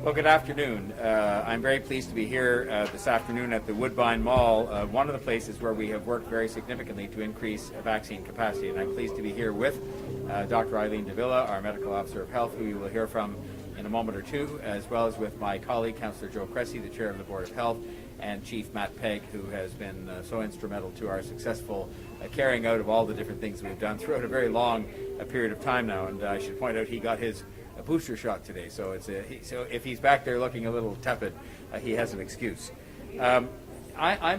Well, good afternoon. I'm very pleased to be here this afternoon at the Woodbine Mall, one of the places where we have worked very significantly to increase vaccine capacity. And I'm pleased to be here with Dr. Eileen Davila, our Medical Officer of Health, who you will hear from in a moment or two, as well as with my colleague, Councillor Joe Cressy, the Chair of the Board of Health, and Chief Matt Pegg, who has been so instrumental to our successful carrying out of all the different things we've done throughout a very long period of time now. And I should point out he got his booster shot today, so so if he's back there looking a little tepid, he has an excuse. I'm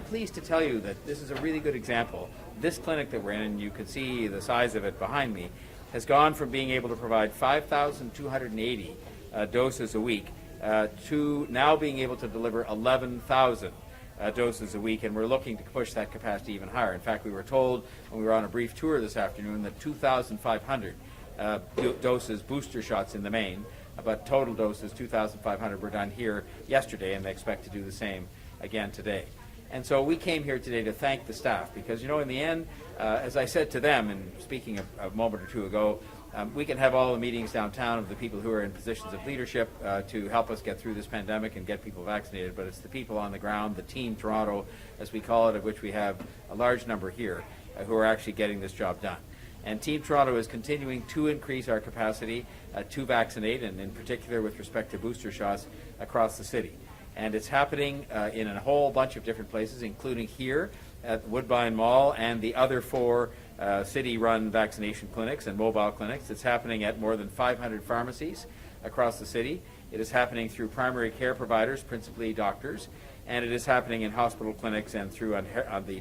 pleased to tell you that this is a really good example. This clinic that we're in, and you can see the size of it behind me, has gone from being able to provide 5,280 doses a week to now being able to deliver 11,000 doses a week, and we're looking to push that capacity even higher. In fact, we were told when we were on a brief tour this afternoon that 2,500 doses, booster shots in the main, but total doses, 2,500 were done here yesterday, and they expect to do the same again today. And so we came here today to thank the staff because, you know, in the end, as I said to them, and speaking a moment or two ago, we can have all the meetings downtown of the people who are in positions of leadership to help us get through this pandemic and get people vaccinated, but it's the people on the ground, the Team Toronto, as we call it, of which we have a large number here, who are actually getting this job done. And Team Toronto is continuing to increase our capacity to vaccinate, and in particular with respect to booster shots across the city. And it's happening in a whole bunch of different places, including here at Woodbine Mall and the other 4 city-run vaccination clinics and mobile clinics. It's happening at more than 500 pharmacies across the city. It is happening through primary care providers, principally doctors, and it is happening in hospital clinics and through the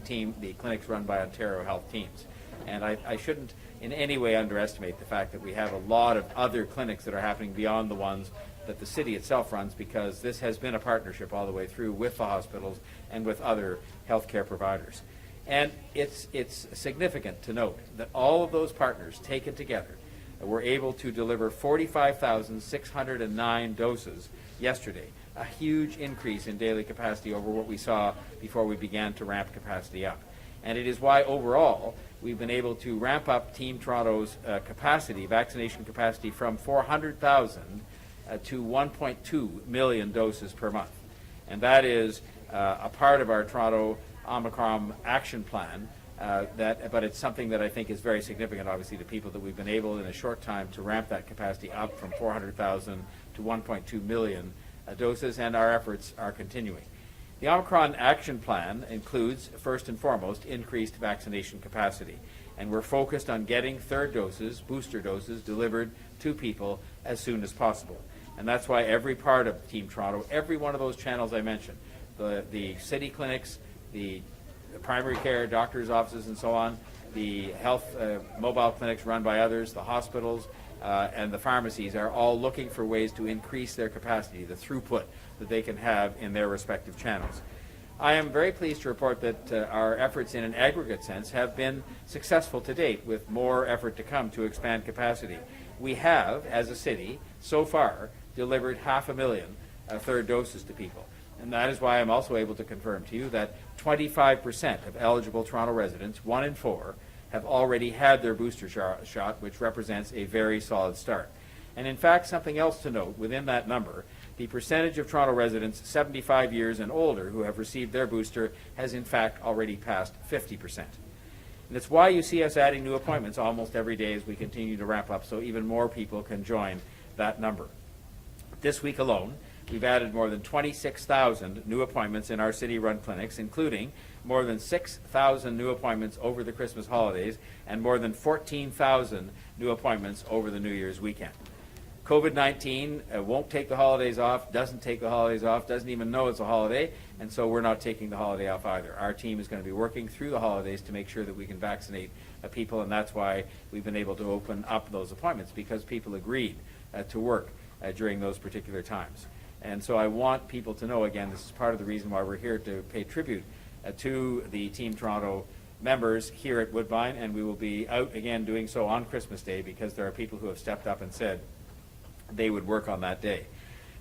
clinics run by Ontario Health Teams. And I shouldn't in any way underestimate the fact that we have a lot of other clinics that are happening beyond the ones that the city itself runs, because this has been a partnership all the way through with the hospitals and with other healthcare providers. And it's significant to note that all of those partners taken together were able to deliver 45,609 doses yesterday, a huge increase in daily capacity over what we saw before we began to ramp capacity up. And it is why overall we've been able to ramp up Team Toronto's vaccination capacity from 400,000 to 1.2 million doses per month. And that is a part of our Toronto Omicron action plan, but it's something that I think is very significant, obviously, to people, that we've been able in a short time to ramp that capacity up from 400,000 to 1.2 million doses, and our efforts are continuing. The Omicron action plan includes, first and foremost, increased vaccination capacity. And we're focused on getting third doses, booster doses, delivered to people as soon as possible. And that's why every part of Team Toronto, every one of those channels I mentioned, the city clinics, the primary care, doctors' offices and so on, the health mobile clinics run by others, the hospitals, and the pharmacies are all looking for ways to increase their capacity, the throughput that they can have in their respective channels. I am very pleased to report that our efforts in an aggregate sense have been successful to date, with more effort to come to expand capacity. We have, as a city, so far delivered 500,000 third doses to people. And that is why I'm also able to confirm to you that 25% of eligible Toronto residents, 1 in 4, have already had their booster shot, which represents a very solid start. And in fact, something else to note within that number, the percentage of Toronto residents 75 years and older who have received their booster has in fact already passed 50%. And it's why you see us adding new appointments almost every day as we continue to ramp up, so even more people can join that number. This week alone, we've added more than 26,000 new appointments in our city-run clinics, including more than 6,000 new appointments over the Christmas holidays and more than 14,000 new appointments over the New Year's weekend. COVID-19 won't take the holidays off, doesn't take the holidays off, doesn't even know it's a holiday, and so we're not taking the holiday off either. Our team is going to be working through the holidays to make sure that we can vaccinate people, and that's why we've been able to open up those appointments, because people agreed to work during those particular times. And so I want people to know, again, this is part of the reason why we're here, to pay tribute to the Team Toronto members here at Woodbine, and we will be out again doing so on Christmas Day, because there are people who have stepped up and said they would work on that day.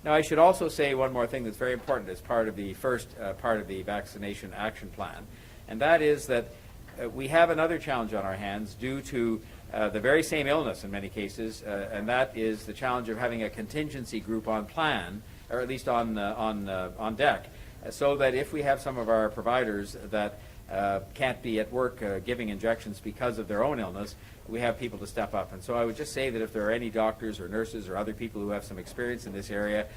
Now, I should also say one more thing that's very important as part of the first part of the vaccination action plan, and that is that we have another challenge on our hands due to the very same illness in many cases, and that is the challenge of having a contingency group on plan or at least on deck, so that if we have some of our providers that can't be at work giving injections because of their own illness, we have people to step up. And so I would just say that if there are any doctors or nurses or other people who have some experience in this area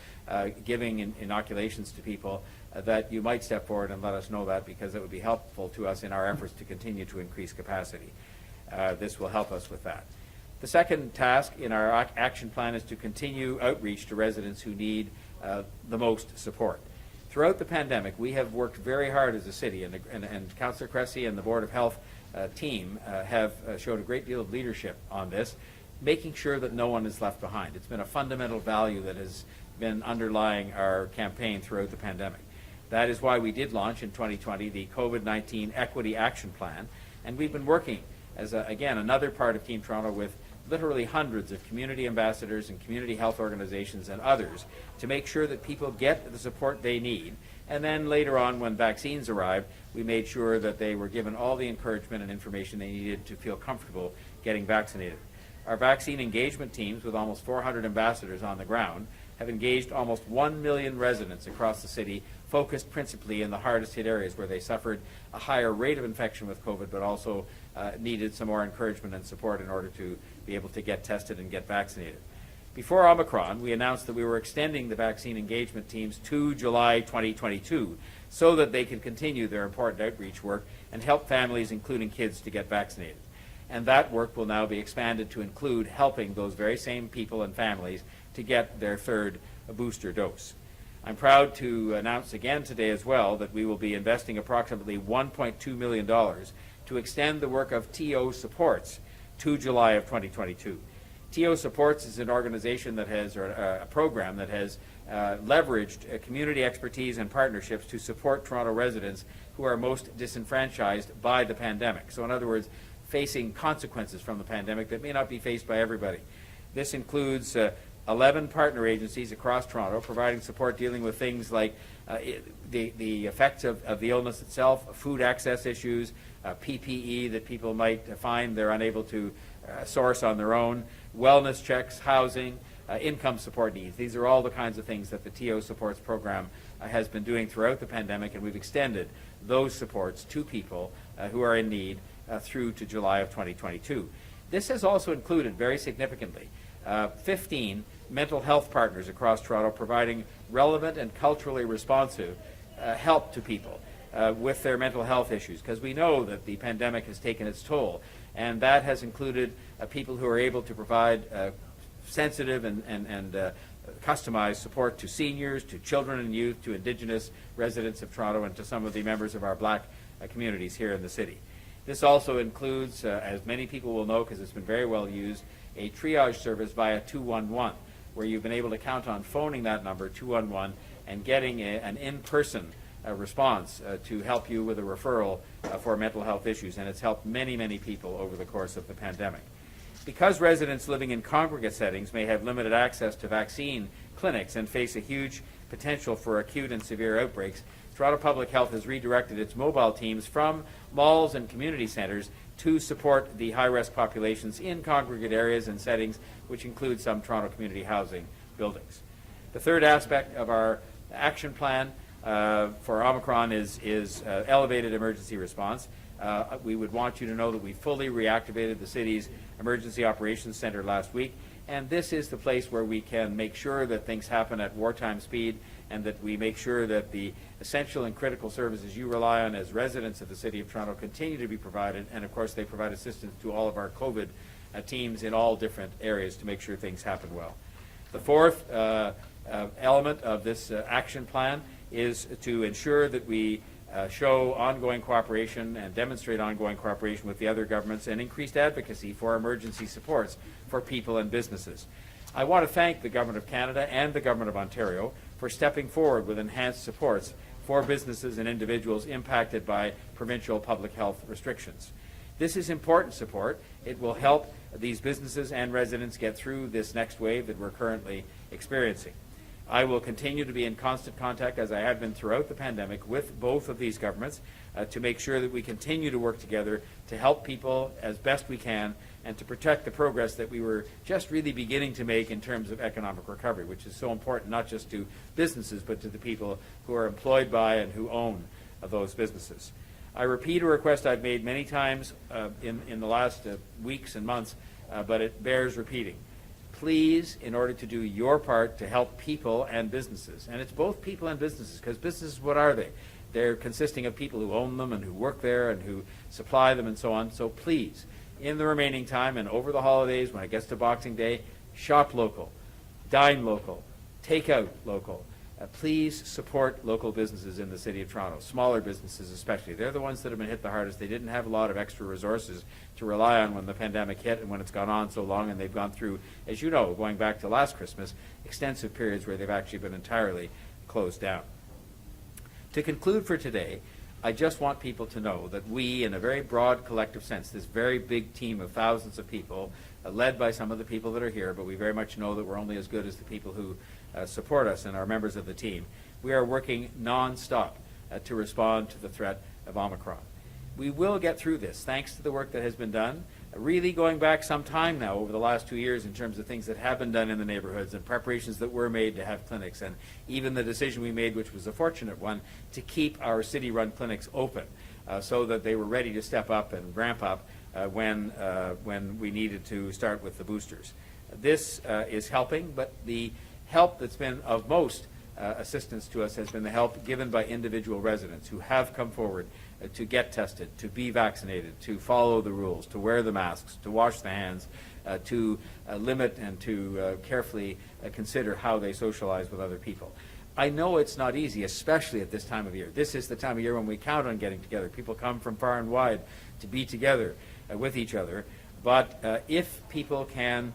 giving inoculations to people, that you might step forward and let us know that, because it would be helpful to us in our efforts to continue to increase capacity. This will help us with that. The second task in our action plan is to continue outreach to residents who need the most support. Throughout the pandemic, we have worked very hard as a city, and Councillor Cressy and the Board of Health team have showed a great deal of leadership on this, making sure that no one is left behind. It's been a fundamental value that has been underlying our campaign throughout the pandemic. That is why we did launch in 2020 the COVID-19 Equity Action Plan, and we've been working as, again, another part of Team Toronto with literally hundreds of community ambassadors and community health organizations and others to make sure that people get the support they need. And then later on, when vaccines arrived, we made sure that they were given all the encouragement and information they needed to feel comfortable getting vaccinated. Our vaccine engagement teams, with almost 400 ambassadors on the ground, have engaged almost 1 million residents across the city, focused principally in the hardest hit areas where they suffered a higher rate of infection with COVID, but also needed some more encouragement and support in order to be able to get tested and get vaccinated. Before Omicron, we announced that we were extending the vaccine engagement teams to July 2022 so that they could continue their important outreach work and help families, including kids, to get vaccinated. And that work will now be expanded to include helping those very same people and families to get their third booster dose. I'm proud to announce again today as well that we will be investing approximately $1.2 million to extend the work of TO Supports to July of 2022. TO Supports is an organization that has, or a program that has leveraged community expertise and partnerships to support Toronto residents who are most disenfranchised by the pandemic. So in other words, facing consequences from the pandemic that may not be faced by everybody. This includes 11 partner agencies across Toronto providing support dealing with things like the effects of the illness itself, food access issues, PPE that people might find they're unable to source on their own, wellness checks, housing, income support needs. These are all the kinds of things that the TO Supports program has been doing throughout the pandemic, and we've extended those supports to people who are in need through to July of 2022. This has also included, very significantly, 15 mental health partners across Toronto providing relevant and culturally responsive help to people with their mental health issues, because we know that the pandemic has taken its toll, and that has included people who are able to provide sensitive and customized support to seniors, to children and youth, to Indigenous residents of Toronto, and to some of the members of our Black communities here in the city. This also includes, as many people will know because it's been very well used, a triage service via 211, where you've been able to count on phoning that number, 211, and getting an in-person response to help you with a referral for mental health issues, and it's helped many, many people over the course of the pandemic. Because residents living in congregate settings may have limited access to vaccine clinics and face a huge potential for acute and severe outbreaks, Toronto Public Health has redirected its mobile teams from malls and community centres to support the high-risk populations in congregate areas and settings, which include some Toronto community housing buildings. The third aspect of our action plan for Omicron is elevated emergency response. We would want you to know that we fully reactivated the city's Emergency Operations Centre last week, and this is the place where we can make sure that things happen at wartime speed, and that we make sure that the essential and critical services you rely on as residents of the City of Toronto continue to be provided, and of course they provide assistance to all of our COVID teams in all different areas to make sure things happen well. The fourth element of this action plan is to ensure that we show ongoing cooperation and demonstrate ongoing cooperation with the other governments and increased advocacy for emergency supports for people and businesses. I want to thank the Government of Canada and the Government of Ontario for stepping forward with enhanced supports for businesses and individuals impacted by provincial public health restrictions. This is important support. It will help these businesses and residents get through this next wave that we're currently experiencing. I will continue to be in constant contact, as I have been throughout the pandemic, with both of these governments. to make sure that we continue to work together to help people as best we can and to protect the progress that we were just really beginning to make in terms of economic recovery, which is so important not just to businesses but to the people who are employed by and who own those businesses. I repeat a request I've made many times in the last weeks and months, but it bears repeating. Please, in order to do your part to help people and businesses, and it's both people and businesses, because businesses, what are they? They're consisting of people who own them and who work there and who supply them and so on. So please, in the remaining time and over the holidays, when it gets to Boxing Day, shop local, dine local, take out local. Please support local businesses in the City of Toronto, smaller businesses especially. They're the ones that have been hit the hardest. They didn't have a lot of extra resources to rely on when the pandemic hit and when it's gone on so long, and they've gone through, as you know, going back to last Christmas, extensive periods where they've actually been entirely closed down. To conclude for today, I just want people to know that we, in a very broad collective sense, this very big team of thousands of people, led by some of the people that are here, but we very much know that we're only as good as the people who support us and are members of the team. We are working non-stop to respond to the threat of Omicron. We will get through this, thanks to the work that has been done, really going back some time now over the last 2 years in terms of things that have been done in the neighborhoods and preparations that were made to have clinics, and even the decision we made, which was a fortunate one, to keep our city-run clinics open so that they were ready to step up and ramp up when we needed to start with the boosters. This is helping, but the help that's been of most assistance to us has been the help given by individual residents who have come forward to get tested, to be vaccinated, to follow the rules, to wear the masks, to wash the hands, to limit and to carefully consider how they socialize with other people. I know it's not easy, especially at this time of year. This is the time of year when we count on getting together. People come from far and wide to be together with each other. But if people can,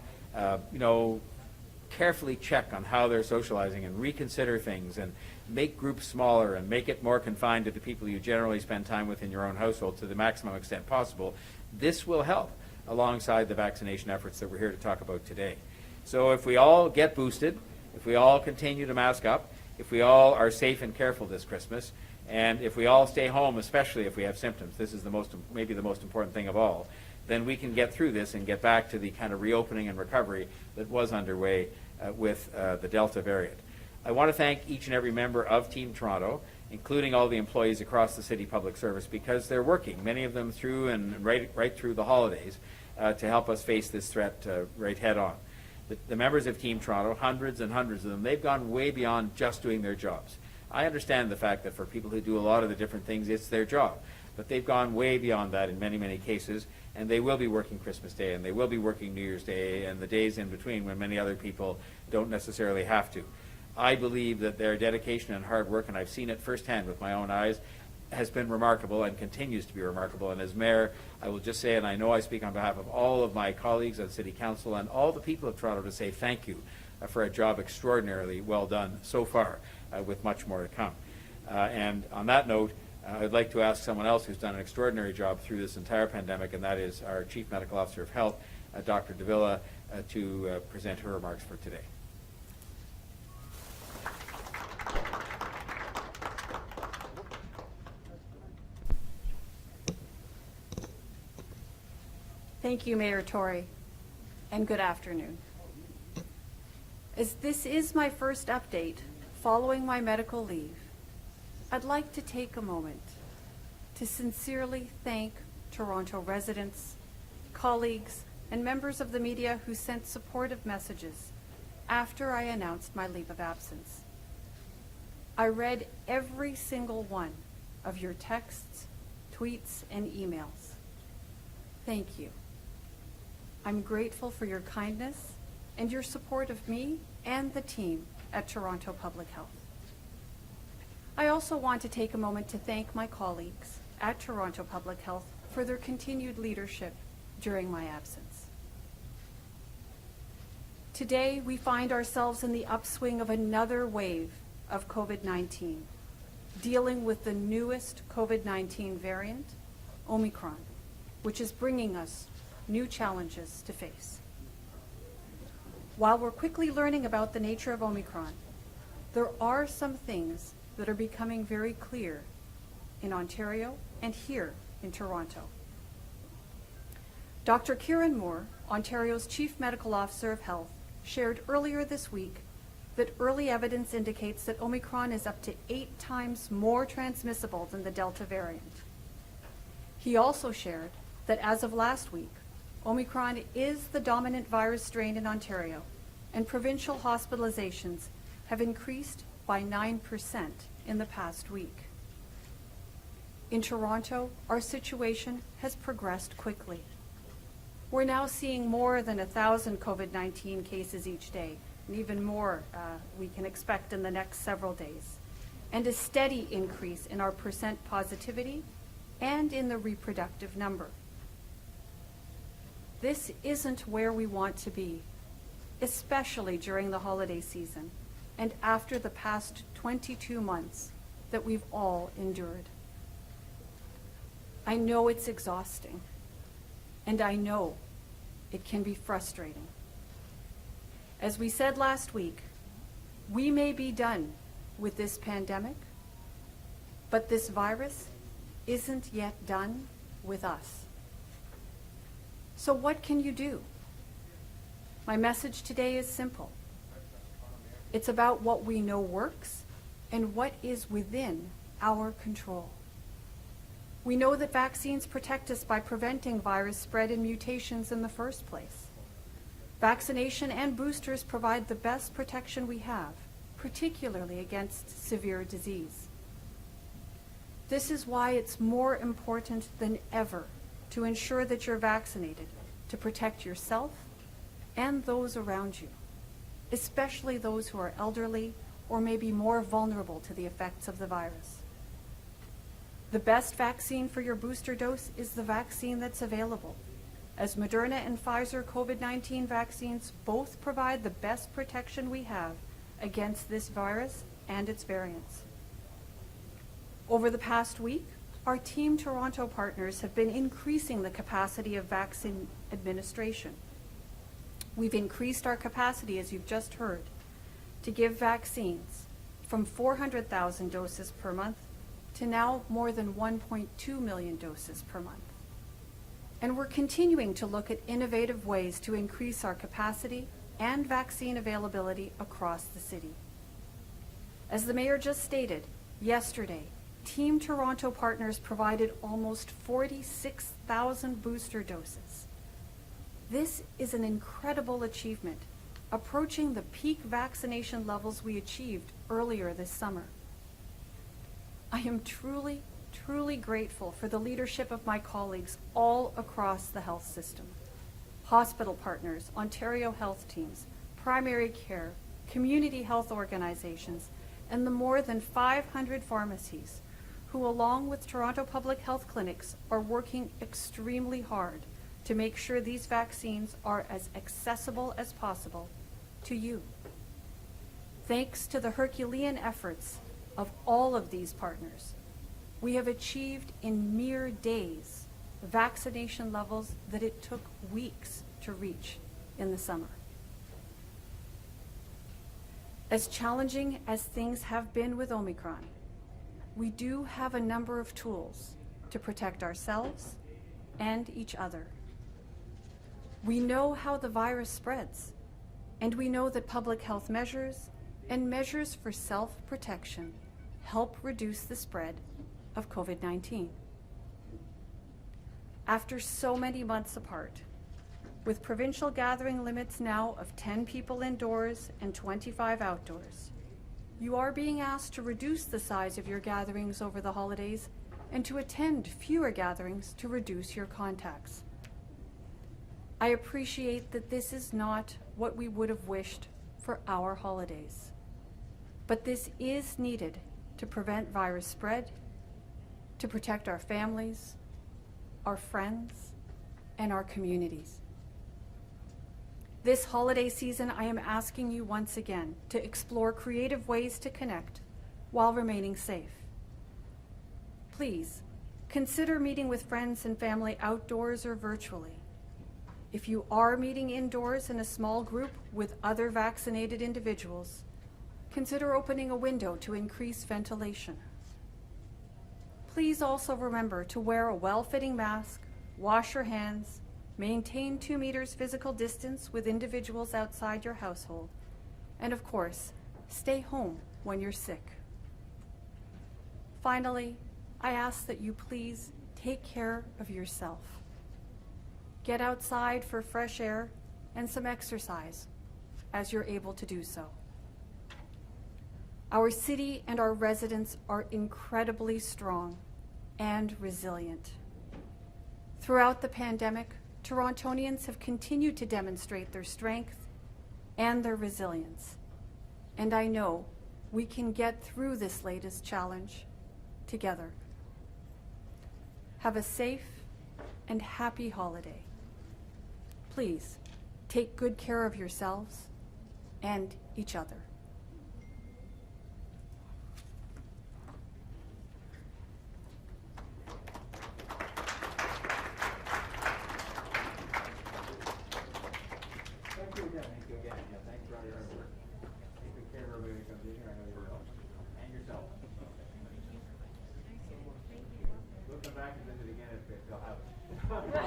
carefully check on how they're socializing and reconsider things and make groups smaller and make it more confined to the people you generally spend time with in your own household to the maximum extent possible, this will help alongside the vaccination efforts that we're here to talk about today. So if we all get boosted, if we all continue to mask up, if we all are safe and careful this Christmas, and if we all stay home, especially if we have symptoms, this is maybe the most important thing of all, then we can get through this and get back to the kind of reopening and recovery that was underway with the Delta variant. I want to thank each and every member of Team Toronto, including all the employees across the City Public Service, because they're working, many of them through and right through the holidays, to help us face this threat right head on. The members of Team Toronto, hundreds and hundreds of them, they've gone way beyond just doing their jobs. I understand the fact that for people who do a lot of the different things, it's their job. But they've gone way beyond that in many, many cases, and they will be working Christmas Day, and they will be working New Year's Day, and the days in between when many other people don't necessarily have to. I believe that their dedication and hard work, and I've seen it firsthand with my own eyes, has been remarkable and continues to be remarkable. And as Mayor, I will just say, and I know I speak on behalf of all of my colleagues at City Council and all the people of Toronto, to say thank you for a job extraordinarily well done so far, with much more to come. And on that note, I'd like to ask someone else who's done an extraordinary job through this entire pandemic, and that is our Chief Medical Officer of Health, Dr. Davila, to present her remarks for today. Thank you, Mayor Tory, and good afternoon. As this is my first update following my medical leave, I'd like to take a moment to sincerely thank Toronto residents, colleagues, and members of the media who sent supportive messages after I announced my leave of absence. I read every single one of your texts, tweets, and emails. Thank you. I'm grateful for your kindness and your support of me and the team at Toronto Public Health. I also want to take a moment to thank my colleagues at Toronto Public Health for their continued leadership during my absence. Today, we find ourselves in the upswing of another wave of COVID-19, dealing with the newest COVID-19 variant, Omicron, which is bringing us new challenges to face. While we're quickly learning about the nature of Omicron, there are some things that are becoming very clear in Ontario and here in Toronto. Dr. Kieran Moore, Ontario's Chief Medical Officer of Health, shared earlier this week that early evidence indicates that Omicron is up to 8 times more transmissible than the Delta variant. He also shared that as of last week, Omicron is the dominant virus strain in Ontario, and provincial hospitalizations have increased by 9% in the past week. In Toronto, our situation has progressed quickly. We're now seeing more than 1,000 COVID-19 cases each day, and even more we can expect in the next several days, and a steady increase in our percent positivity and in the reproductive number. This isn't where we want to be, especially during the holiday season and after the past 22 months that we've all endured. I know it's exhausting, and I know it can be frustrating. As we said last week, we may be done with this pandemic, but this virus isn't yet done with us. So what can you do? My message today is simple. It's about what we know works and what is within our control. We know that vaccines protect us by preventing virus spread and mutations in the first place. Vaccination and boosters provide the best protection we have, particularly against severe disease. This is why it's more important than ever to ensure that you're vaccinated to protect yourself and those around you, especially those who are elderly or may be more vulnerable to the effects of the virus. The best vaccine for your booster dose is the vaccine that's available, as Moderna and Pfizer COVID-19 vaccines both provide the best protection we have against this virus and its variants. Over the past week, our Team Toronto partners have been increasing the capacity of vaccine administration. We've increased our capacity, as you've just heard, to give vaccines from 400,000 doses per month to now more than 1.2 million doses per month. And we're continuing to look at innovative ways to increase our capacity and vaccine availability across the city. As the Mayor just stated, yesterday, Team Toronto partners provided almost 46,000 booster doses. This is an incredible achievement, approaching the peak vaccination levels we achieved earlier this summer. I am truly, truly grateful for the leadership of my colleagues all across the health system. Hospital partners, Ontario health teams, primary care, community health organizations, and the more than 500 pharmacies who, along with Toronto Public Health Clinics, are working extremely hard to make sure these vaccines are as accessible as possible to you. Thanks to the Herculean efforts of all of these partners, we have achieved in mere days vaccination levels that it took weeks to reach in the summer. As challenging as things have been with Omicron, we do have a number of tools to protect ourselves and each other. We know how the virus spreads, and we know that public health measures and measures for self-protection help reduce the spread of COVID-19. After so many months apart, with provincial gathering limits now of 10 people indoors and 25 outdoors, you are being asked to reduce the size of your gatherings over the holidays and to attend fewer gatherings to reduce your contacts. I appreciate that this is not what we would have wished for our holidays, but this is needed to prevent virus spread, to protect our families, our friends, and our communities. This holiday season, I am asking you once again to explore creative ways to connect while remaining safe. Please consider meeting with friends and family outdoors or virtually. If you are meeting indoors in a small group with other vaccinated individuals, consider opening a window to increase ventilation. Please also remember to wear a well-fitting mask, wash your hands, maintain 2 meters physical distance with individuals outside your household, and of course, stay home when you're sick. Finally, I ask that you please take care of yourself. Get outside for fresh air and some exercise as you're able to do so. Our city and our residents are incredibly strong and resilient. Throughout the pandemic, Torontonians have continued to demonstrate their strength and their resilience. And I know we can get through this latest challenge together. Have a safe and happy holiday. Please take good care of yourselves and each other. Thank you again. Thank you again. Yeah, thanks for all your hard work. Take good care of everybody who comes in here. I know you will. And yourself. We'll come back and visit again if they'll have it.